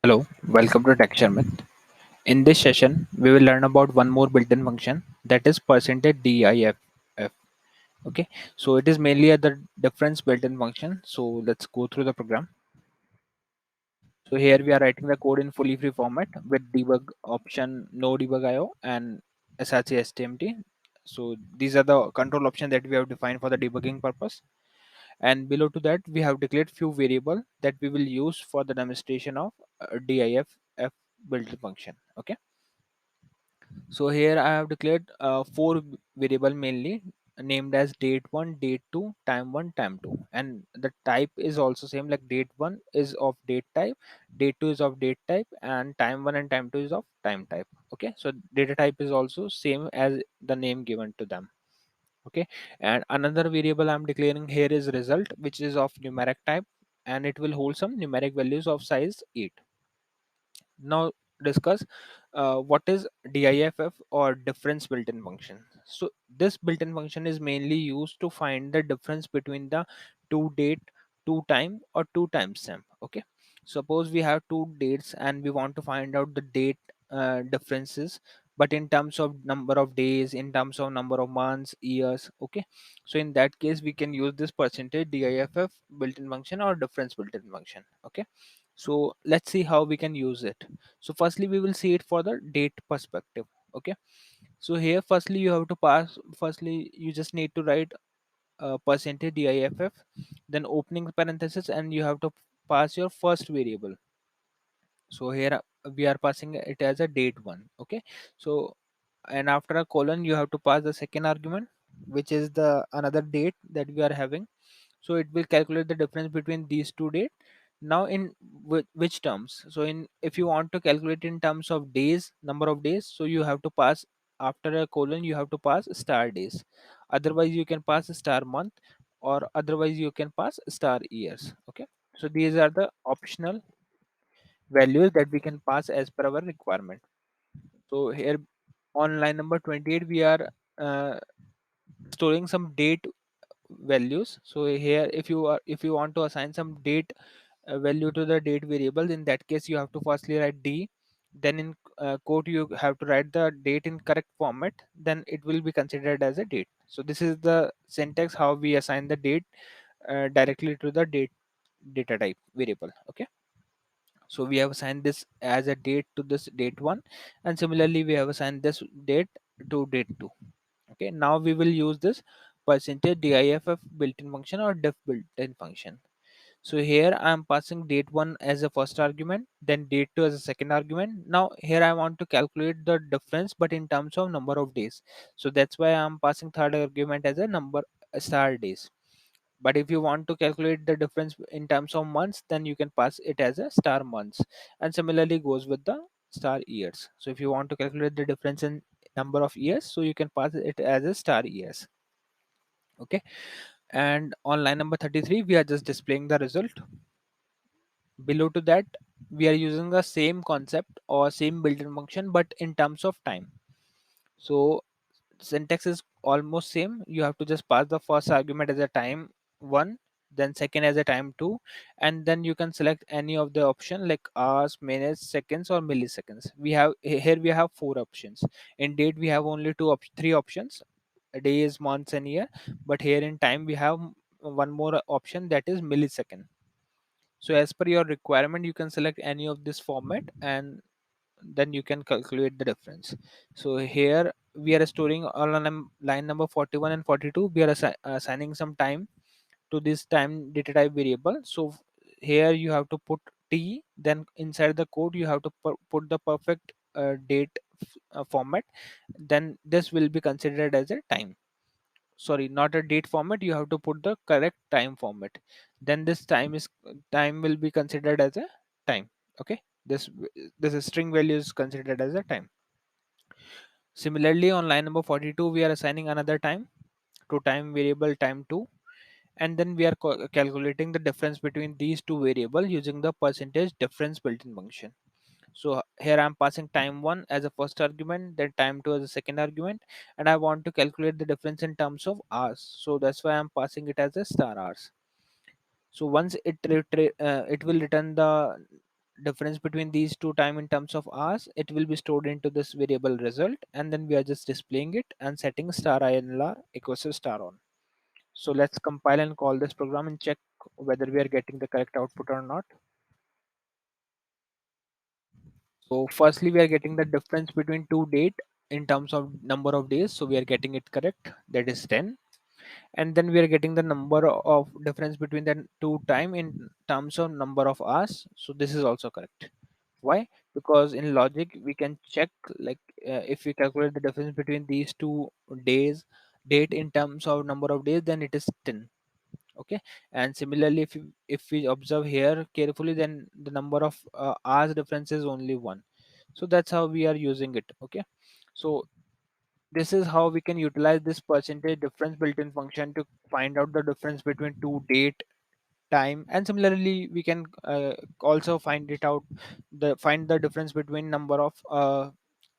Hello, welcome to Texture Myth. In this session, we will learn about one more built-in function that is percentage diff. Okay, so it is mainly a the difference built-in function. So let's go through the program. So here we are writing the code in fully free format with debug option, no debug IO, and SRC STMT. So these are the control options that we have defined for the debugging purpose. And below to that, we have declared few variable that we will use for the demonstration of diff built-in function. Okay. So here I have declared four variable mainly named as date1, date2, time1, time2, and the type is also same, like date1 is of date type, date2 is of date type, and time1 and time2 is of time type. Okay, so data type is also same as the name given to them. Okay, and another variable I'm declaring here is result, which is of numeric type, and it will hold some numeric values of size 8. Now discuss what is diff or difference built-in function. So this built-in function is mainly used to find the difference between the two date, two time, or two timestamp. Okay, suppose we have two dates and we want to find out the date differences, but in terms of number of days, in terms of number of months, years. Okay, so in that case we can use this percentage diff built-in function or difference built-in function. Okay, so let's see how we can use it. So firstly we will see it for the date perspective. Okay, so here firstly you have to pass, firstly you just need to write percentage diff, then opening parenthesis, and you have to pass your first variable. So here we are passing it as a date one. Okay, so and after a colon you have to pass the second argument, which is the another date that we are having. So it will calculate the difference between these two dates. Now in which terms? So in, if you want to calculate in terms of days, number of days, so you have to pass, after a colon you have to pass star days, otherwise you can pass star month, or otherwise you can pass star years. Okay, so these are the optional values that we can pass as per our requirement. So here on line number 28 we are uh, storing some date values. So here if you want to assign some date value to the date variable, in that case you have to firstly write d, then in quote you have to write the date in correct format, then it will be considered as a date. So this is the syntax how we assign the date directly to the date data type variable. Okay, so we have assigned this as a date to this date one, and similarly we have assigned this date to date two. Okay, now we will use this percentage diff built-in function or diff built-in function. So here I am passing date one as a first argument, then date two as a second argument. Now here I want to calculate the difference, but in terms of number of days. So that's why I'm passing third argument as a number, star days. But if you want to calculate the difference in terms of months, then you can pass it as a star months, and similarly goes with the star years. So if you want to calculate the difference in number of years, so you can pass it as a star years. Okay, and on line number 33 we are just displaying the result. Below to that we are using the same concept or same built-in function, but in terms of time. So syntax is almost same. You have to just pass the first argument as a time one, then second as a time two, and then you can select any of the option like hours, minutes, seconds, or milliseconds. We have here we have four options. In date we have only three options: days, months, and year. But here in time we have one more option, that is millisecond. So as per your requirement you can select any of this format, and then you can calculate the difference. So here we are storing on line number 41 and 42, we are assigning some time to this time data type variable. So here you have to put t, then inside the code you have to put the perfect date format, then this will be considered as a time. Sorry, not a date format, you have to put the correct time format, then this time will be considered as a time. Okay, this string value is considered as a time. Similarly on line number 42 we are assigning another time to time variable time 2, and then we are calculating the difference between these two variables using the percentage difference built-in function. So here I'm passing time 1 as a first argument, then time 2 as a second argument, and I want to calculate the difference in terms of hours. So that's why I'm passing it as a star hours. So once it will return the difference between these two time in terms of hours, it will be stored into this variable result, and then we are just displaying it and setting star INLR equals to star on. So let's compile and call this program and check whether we are getting the correct output or not. So firstly, we are getting the difference between two date in terms of number of days. So we are getting it correct. That is 10. And then we are getting the number of difference between the two time in terms of number of hours. So this is also correct. Why? Because in logic we can check, like if we calculate the difference between these two days date in terms of number of days, then it is 10. Okay, and similarly if we observe here carefully, then the number of hours difference is only one. So that's how we are using it. Okay, so this is how we can utilize this percentage difference built-in function to find out the difference between two date time, and similarly we can also find it out, find the difference between number of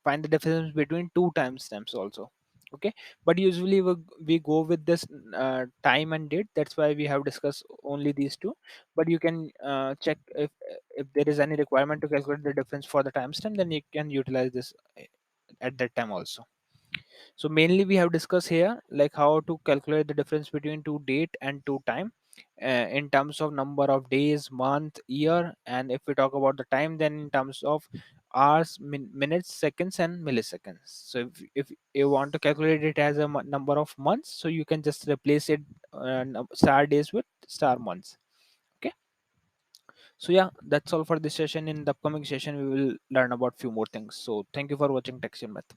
find the difference between two timestamps also. Okay, but usually we go with this time and date, that's why we have discussed only these two. But you can check if there is any requirement to calculate the difference for the timestamp, then you can utilize this at that time also. So mainly we have discussed here like how to calculate the difference between two date and two time in terms of number of days, month, year, and if we talk about the time, then in terms of hours, minutes, seconds, and milliseconds. So if you want to calculate it as a number of months, so you can just replace it star days with star months. Okay, so yeah, that's all for this session. In the upcoming session we will learn about few more things. So thank you for watching Texture Math.